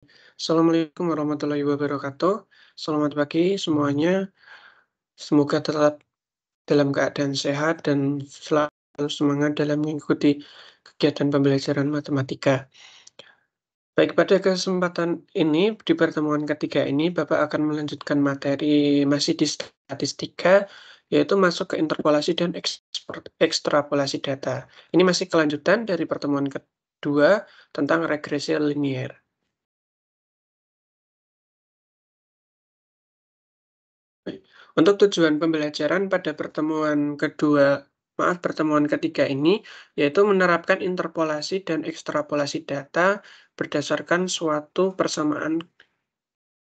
Assalamualaikum warahmatullahi wabarakatuh. Selamat pagi semuanya. Semoga tetap dalam keadaan sehat dan selalu semangat dalam mengikuti kegiatan pembelajaran matematika. Baik, pada kesempatan ini, di pertemuan ketiga ini, Bapak akan melanjutkan materi masih di statistika, yaitu masuk ke interpolasi dan ekstrapolasi data. Ini masih kelanjutan dari pertemuan kedua tentang regresi linier. Untuk tujuan pembelajaran pada pertemuan ketiga ini, yaitu menerapkan interpolasi dan ekstrapolasi data berdasarkan suatu persamaan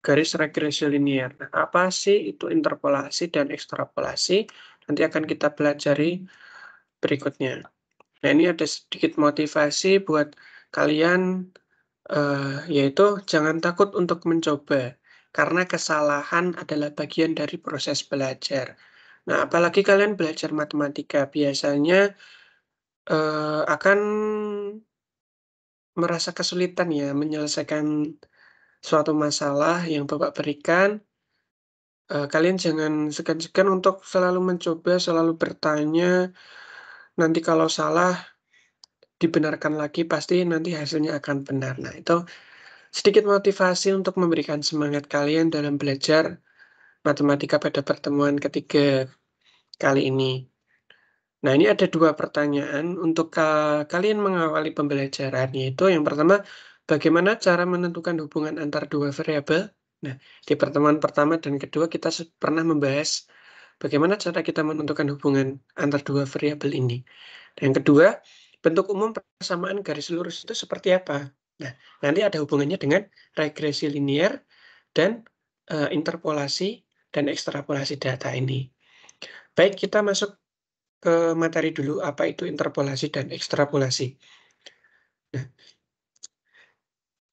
garis regresi linier. Nah, apa sih itu interpolasi dan ekstrapolasi? Nanti akan kita pelajari berikutnya. Nah, ini ada sedikit motivasi buat kalian, yaitu jangan takut untuk mencoba, karena kesalahan adalah bagian dari proses belajar. Nah, apalagi kalian belajar matematika, biasanya, akan merasa kesulitan ya menyelesaikan suatu masalah yang Bapak berikan. Kalian jangan segan-segan untuk selalu mencoba, selalu bertanya, nanti kalau salah dibenarkan lagi, pasti nanti hasilnya akan benar. Nah, itu sedikit motivasi untuk memberikan semangat kalian dalam belajar matematika pada pertemuan ketiga kali ini. Nah, ini ada 2 pertanyaan untuk kalian mengawali pembelajaran, yaitu yang pertama, bagaimana cara menentukan hubungan antar 2 variabel? Nah, di pertemuan pertama dan kedua kita pernah membahas bagaimana cara kita menentukan hubungan antar 2 variabel ini. Yang kedua, bentuk umum persamaan garis lurus itu seperti apa? Nah, nanti ada hubungannya dengan regresi linier dan, interpolasi dan ekstrapolasi data ini. Baik, kita masuk ke materi dulu, apa itu interpolasi dan ekstrapolasi. Nah,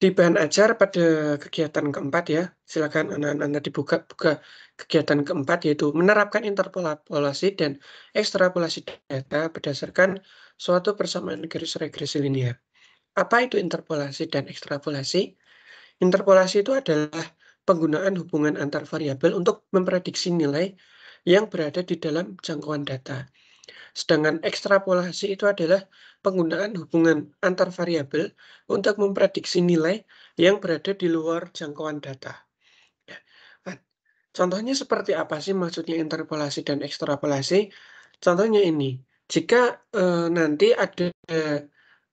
di bahan ajar pada kegiatan keempat ya, silakan anak-anak dibuka kegiatan keempat, yaitu menerapkan interpolasi dan ekstrapolasi data berdasarkan suatu persamaan garis regresi linier. Apa itu interpolasi dan ekstrapolasi? Interpolasi itu adalah penggunaan hubungan antar variabel untuk memprediksi nilai yang berada di dalam jangkauan data. Sedangkan ekstrapolasi itu adalah penggunaan hubungan antar variabel untuk memprediksi nilai yang berada di luar jangkauan data. Nah, contohnya seperti apa sih maksudnya interpolasi dan ekstrapolasi? Contohnya ini, jika, nanti ada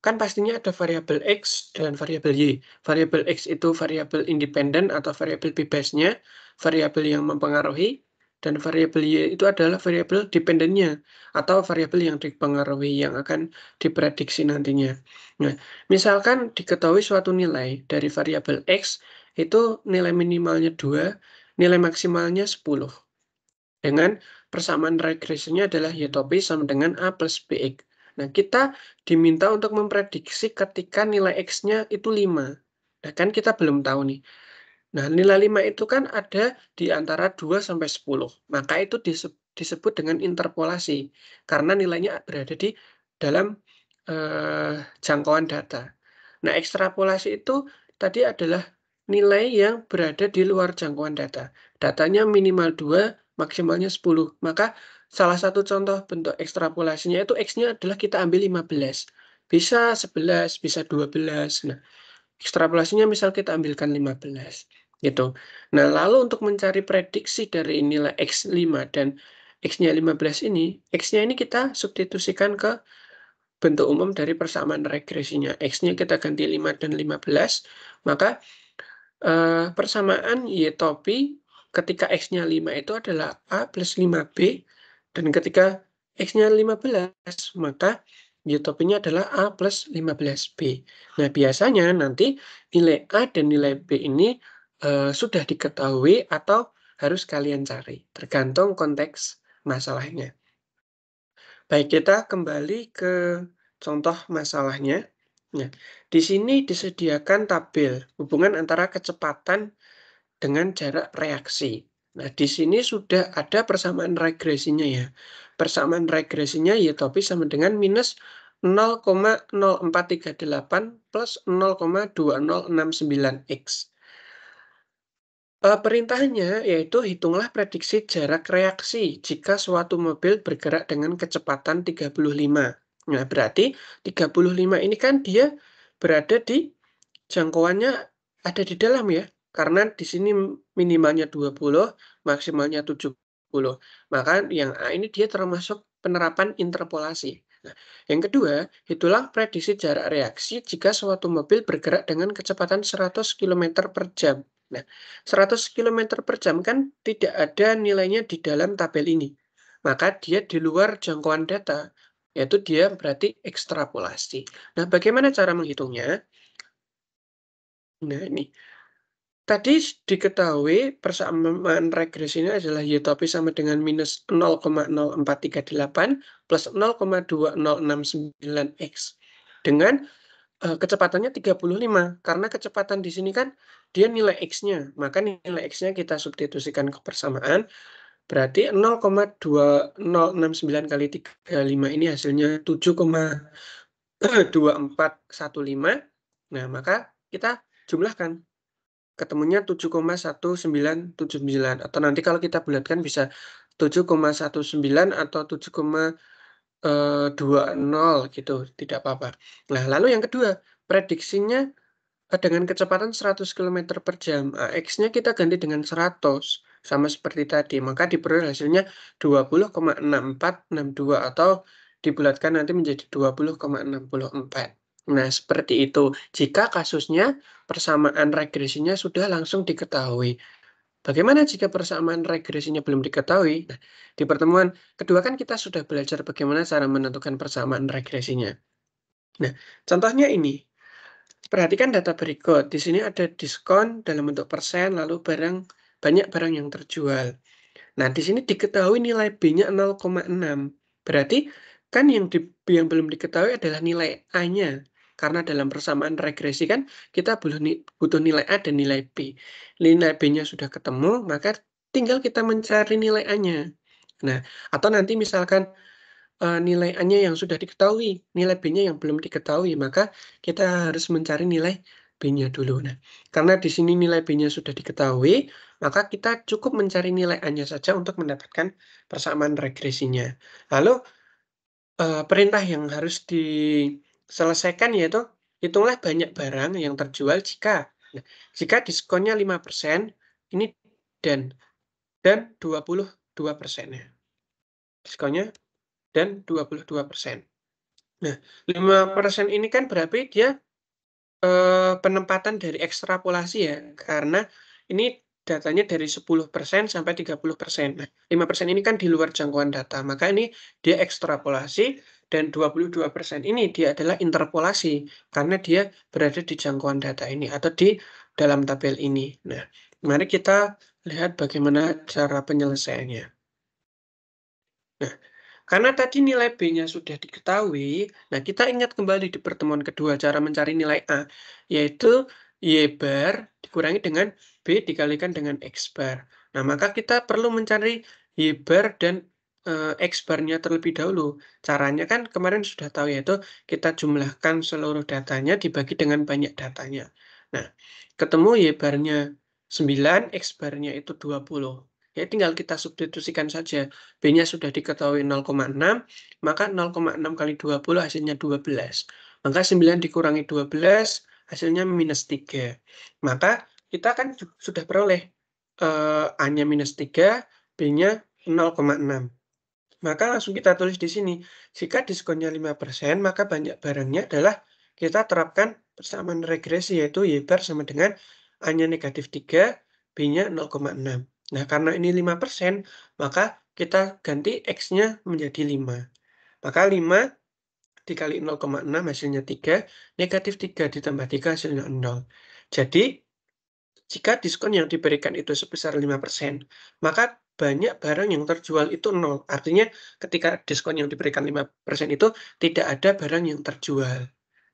kan pastinya ada variabel X dan variabel Y. Variabel X itu variabel independen atau variabel bebasnya, variabel yang mempengaruhi, dan variabel Y itu adalah variabel dependennya atau variabel yang dipengaruhi yang akan diprediksi nantinya. Nah, misalkan diketahui suatu nilai dari variabel X itu nilai minimalnya 2, nilai maksimalnya 10. Dengan persamaan regresinya adalah Y topi sama dengan A plus BX. Nah, kita diminta untuk memprediksi ketika nilai X-nya itu 5. Nah, kan kita belum tahu nih. Nah, nilai 5 itu kan ada di antara 2 sampai 10. Maka itu disebut dengan interpolasi, karena nilainya berada di dalam, jangkauan data. Nah, ekstrapolasi itu tadi adalah nilai yang berada di luar jangkauan data. Datanya minimal 2, maksimalnya 10. Maka salah satu contoh bentuk ekstrapolasinya itu X-nya adalah kita ambil 15. Bisa 11, bisa 12. Nah, ekstrapolasinya misal kita ambilkan 15, gitu. Nah, lalu untuk mencari prediksi dari nilai X5 dan X-nya 15 ini, X-nya ini kita substitusikan ke bentuk umum dari persamaan regresinya. X-nya kita ganti 5 dan 15, maka, persamaan Y topi ketika X-nya 5 itu adalah A plus 5B, dan ketika X-nya 15, maka Y topinya adalah A plus 15B. Nah, biasanya nanti nilai A dan nilai B ini, sudah diketahui atau harus kalian cari, tergantung konteks masalahnya. Baik, kita kembali ke contoh masalahnya. Nah, di sini disediakan tabel hubungan antara kecepatan dengan jarak reaksi. Nah, di sini sudah ada persamaan regresinya ya. Persamaan regresinya Y topi sama dengan minus 0,0438 plus 0,2069 X. Perintahnya yaitu hitunglah prediksi jarak reaksi jika suatu mobil bergerak dengan kecepatan 35. Nah, berarti 35 ini kan dia berada di jangkauannya ada di dalam ya, karena di sini minimalnya 20, maksimalnya 70. Maka yang A ini dia termasuk penerapan interpolasi. Nah, yang kedua, itulah prediksi jarak reaksi jika suatu mobil bergerak dengan kecepatan 100 km per jam. Nah, 100 km per jam kan tidak ada nilainya di dalam tabel ini. Maka dia di luar jangkauan data, yaitu dia berarti ekstrapolasi. Nah, bagaimana cara menghitungnya? Nah, ini. Tadi diketahui persamaan regresinya adalah y-topi sama dengan minus 0,0438 plus 0,2069 X. Dengan kecepatannya 35, karena kecepatan di sini kan dia nilai X-nya, maka nilai X-nya kita substitusikan ke persamaan, berarti 0,2069 kali 35 ini hasilnya 7,2415. Nah, maka kita jumlahkan. Ketemunya 7,1979 atau nanti kalau kita bulatkan bisa 7,19 atau 7,20 gitu, tidak apa-apa. Nah, lalu yang kedua, prediksinya dengan kecepatan 100 km per jam. X-nya kita ganti dengan 100, sama seperti tadi. Maka diperoleh hasilnya 20,6462 atau dibulatkan nanti menjadi 20,64. Nah, seperti itu. Jika kasusnya persamaan regresinya sudah langsung diketahui. Bagaimana jika persamaan regresinya belum diketahui? Nah, di pertemuan kedua kan kita sudah belajar bagaimana cara menentukan persamaan regresinya. Nah, contohnya ini. Perhatikan data berikut. Di sini ada diskon dalam bentuk persen, lalu banyak barang yang terjual. Nah, di sini diketahui nilai B-nya 0,6. Berarti kan yang belum diketahui adalah nilai A-nya. Karena dalam persamaan regresi kan kita butuh nilai A dan nilai B. Nilai B-nya sudah ketemu, maka tinggal kita mencari nilai A-nya. Nah, atau nanti misalkan nilai A-nya yang sudah diketahui, nilai B-nya yang belum diketahui, maka kita harus mencari nilai B-nya dulu. Nah, karena di sini nilai B-nya sudah diketahui, maka kita cukup mencari nilai A-nya saja untuk mendapatkan persamaan regresinya. Lalu, perintah yang harus diselesaikan yaitu hitunglah banyak barang yang terjual jika diskonnya 5%, ini dan 22%-nya. Diskonnya dan 22%. Nah, 5% ini kan berarti dia penempatan dari ekstrapolasi ya, karena ini datanya dari 10% sampai 30%. Nah, 5% ini kan di luar jangkauan data, maka ini dia ekstrapolasi dan 22% ini dia adalah interpolasi karena dia berada di jangkauan data ini atau di dalam tabel ini. Nah, mari kita lihat bagaimana cara penyelesaiannya. Nah, karena tadi nilai B-nya sudah diketahui, nah kita ingat kembali di pertemuan kedua cara mencari nilai A, yaitu Y bar dikurangi dengan B dikalikan dengan X bar. Nah, maka kita perlu mencari Y bar dan X barnya terlebih dahulu. Caranya kan kemarin sudah tahu, yaitu kita jumlahkan seluruh datanya dibagi dengan banyak datanya. Nah, ketemu Y barnya 9, X barnya itu 20. Ya tinggal kita substitusikan saja. B-nya sudah diketahui 0,6, maka 0,6 kali 20 hasilnya 12. Maka 9 dikurangi 12, hasilnya minus 3. Maka kita kan sudah peroleh A-nya minus 3, B-nya 0,6. Maka langsung kita tulis di sini. Jika diskonnya 5%, maka banyak barangnya adalah kita terapkan persamaan regresi, yaitu Y bar sama dengan A-nya negatif 3, B-nya 0,6. Nah, karena ini 5%, maka kita ganti X-nya menjadi 5. Maka 5 dikali 0,6 hasilnya 3, negatif 3 ditambah 3 hasilnya 0. Jadi, jika diskon yang diberikan itu sebesar 5%, maka banyak barang yang terjual itu 0. Artinya ketika diskon yang diberikan 5% itu tidak ada barang yang terjual.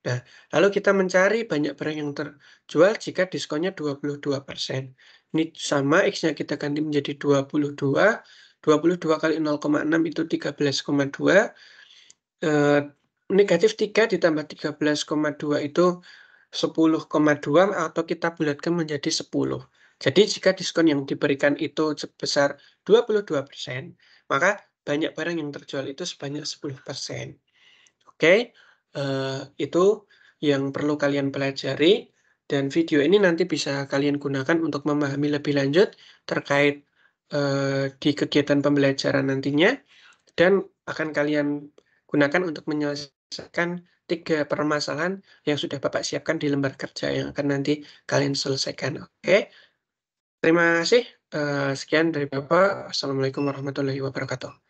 Nah, lalu kita mencari banyak barang yang terjual jika diskonnya 22%. Ini sama, X-nya kita ganti menjadi 22. 22 kali 0,6 itu 13,2. negatif 3 ditambah 13,2 itu 10,2 atau kita bulatkan menjadi 10. Jadi jika diskon yang diberikan itu sebesar 22%, maka banyak barang yang terjual itu sebanyak 10%. Oke, itu yang perlu kalian pelajari dan video ini nanti bisa kalian gunakan untuk memahami lebih lanjut terkait, di kegiatan pembelajaran nantinya dan akan kalian gunakan untuk menyelesaikan 3 permasalahan yang sudah Bapak siapkan di lembar kerja yang akan nanti kalian selesaikan, oke? Terima kasih, sekian dari Bapak. Assalamualaikum warahmatullahi wabarakatuh.